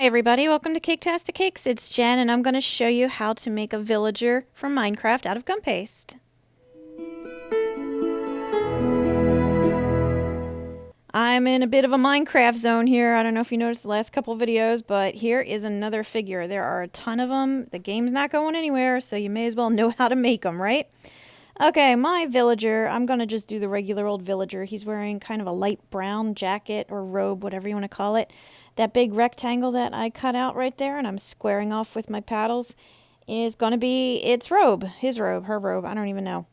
Hey everybody, welcome to Caketastic Cakes. It's Jen and I'm going to show you how to make a villager from Minecraft out of gumpaste. I'm in a bit of a Minecraft zone here. I don't know if you noticed the last couple videos, but here is another figure. There are a ton of them. The game's not going anywhere, so you may as well know how to make them, right? Okay, my villager, I'm going to just do the regular old villager. He's wearing kind of a light brown jacket or robe, whatever you want to call it. That big rectangle that I cut out right there and I'm squaring off with my paddles is going to be its robe, his robe, her robe, I don't even know.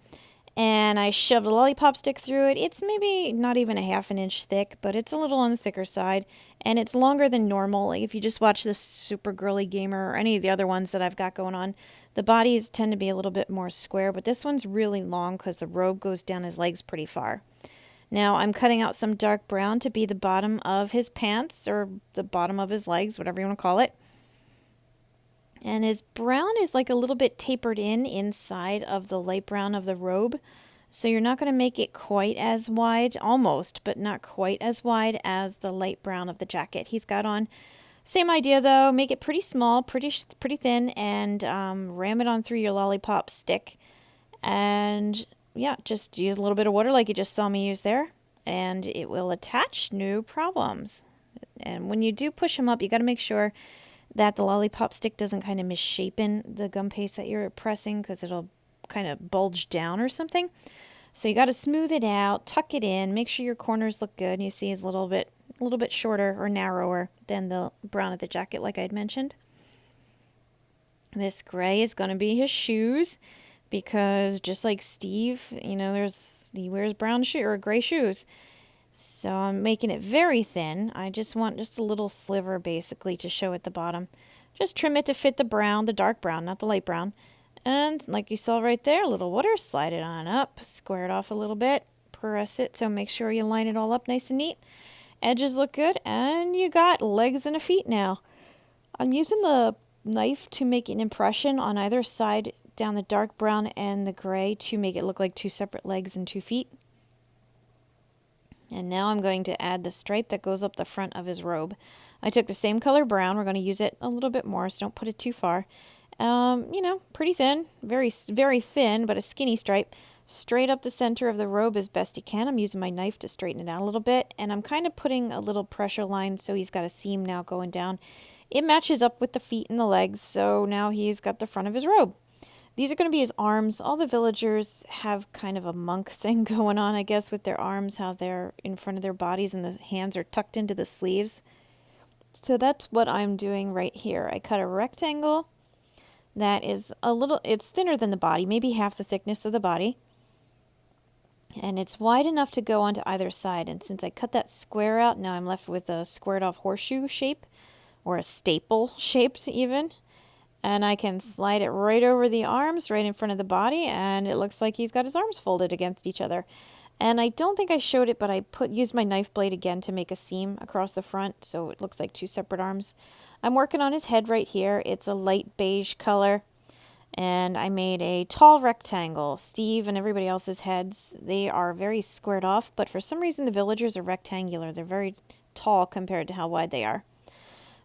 And I shoved a lollipop stick through it. It's maybe not even a half an inch thick, but it's a little on the thicker side. And it's longer than normal. Like if you just watch this Super Girly Gamer or any of the other ones that I've got going on, the bodies tend to be a little bit more square, but this one's really long because the robe goes down his legs pretty far. Now I'm cutting out some dark brown to be the bottom of his pants or the bottom of his legs, whatever you want to call it. And his brown is like a little bit tapered in inside of the light brown of the robe. So you're not going to make it quite as wide, almost, but not quite as wide as the light brown of the jacket he's got on. Same idea though, make it pretty small, pretty thin, and ram it on through your lollipop stick. And yeah, just use a little bit of water like you just saw me use there, and it will attach, no problems. And when you do push them up, you got to make sure that the lollipop stick doesn't kind of misshapen the gum paste that you're pressing because it'll kind of bulge down or something. So you got to smooth it out, tuck it in, make sure your corners look good. You see it's a little bit shorter or narrower than the brown of the jacket like I'd mentioned. This gray is going to be his shoes because just like Steve, you know, he wears brown shoe or gray shoes. So I'm making it very thin. I just want just a little sliver basically to show at the bottom. Just trim it to fit the brown, the dark brown, not the light brown. And like you saw right there, a little water, slide it on up, square it off a little bit, press it, so make sure you line it all up nice and neat. Edges look good, and you got legs and a feet now. I'm using the knife to make an impression on either side down the dark brown and the gray to make it look like two separate legs and 2 feet. And now I'm going to add the stripe that goes up the front of his robe. I took the same color brown. We're going to use it a little bit more, so don't put it too far. You know, pretty thin, very thin, but a skinny stripe. Straight up the center of the robe as best you can. I'm using my knife to straighten it out a little bit, and I'm kind of putting a little pressure line so he's got a seam now going down. It matches up with the feet and the legs, so now he's got the front of his robe. These are going to be his arms. All the villagers have kind of a monk thing going on, I guess, with their arms, how they're in front of their bodies and the hands are tucked into the sleeves. So that's what I'm doing right here. I cut a rectangle that is it's thinner than the body, maybe half the thickness of the body. And it's wide enough to go onto either side. And since I cut that square out, now I'm left with a squared off horseshoe shape, or a staple shaped even. And I can slide it right over the arms, right in front of the body, and it looks like he's got his arms folded against each other. And I don't think I showed it, but I used my knife blade again to make a seam across the front, so it looks like 2 separate arms. I'm working on his head right here. It's a light beige color, and I made a tall rectangle. Steve and everybody else's heads, they are very squared off, but for some reason the villagers are rectangular. They're very tall compared to how wide they are.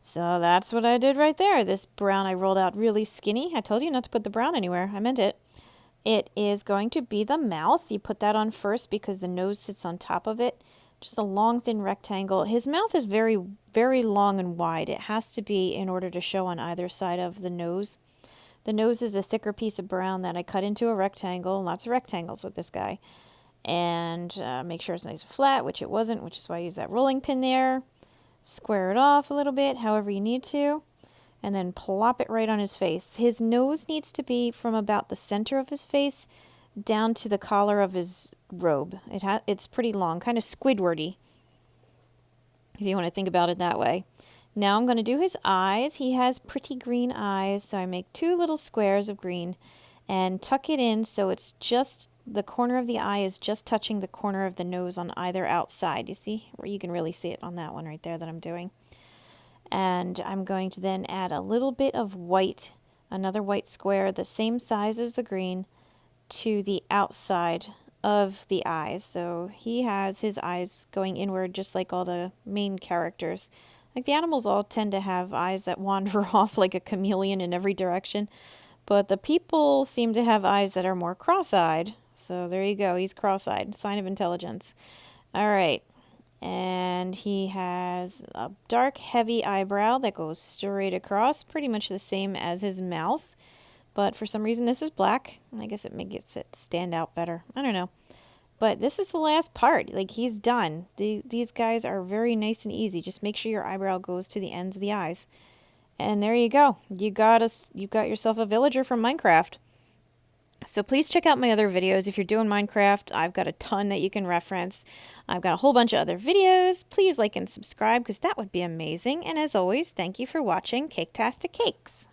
So that's what I did right there. This brown I rolled out really skinny. I told you not to put the brown anywhere. I meant it. It is going to be the mouth. You put that on first because the nose sits on top of it. Just a long, thin rectangle. His mouth is very, very long and wide. It has to be in order to show on either side of the nose. The nose is a thicker piece of brown that I cut into a rectangle. Lots of rectangles with this guy. And make sure it's nice and flat, which it wasn't, which is why I used that rolling pin there. Square it off a little bit, however you need to, and then plop it right on his face. His nose needs to be from about the center of his face down to the collar of his robe. It's pretty long, kind of Squidwardy, if you want to think about it that way. Now I'm going to do his eyes. He has pretty green eyes, so I make 2 little squares of green and tuck it in so it's just the corner of the eye is just touching the corner of the nose on either outside. You see? Or you can really see it on that one right there that I'm doing. And I'm going to then add a little bit of white, another white square, the same size as the green, to the outside of the eyes. So he has his eyes going inward just like all the main characters. Like the animals all tend to have eyes that wander off like a chameleon in every direction, but the people seem to have eyes that are more cross-eyed. So there you go, he's cross-eyed, sign of intelligence. All right, and he has a dark, heavy eyebrow that goes straight across, pretty much the same as his mouth, but for some reason this is black. I guess it makes it stand out better. I don't know. But this is the last part. Like, he's done. These guys are very nice and easy. Just make sure your eyebrow goes to the ends of the eyes. And there you go. You got yourself a villager from Minecraft. So please check out my other videos. If you're doing Minecraft, I've got a ton that you can reference. I've got a whole bunch of other videos. Please like and subscribe because that would be amazing. And as always, thank you for watching Caketastic Cakes.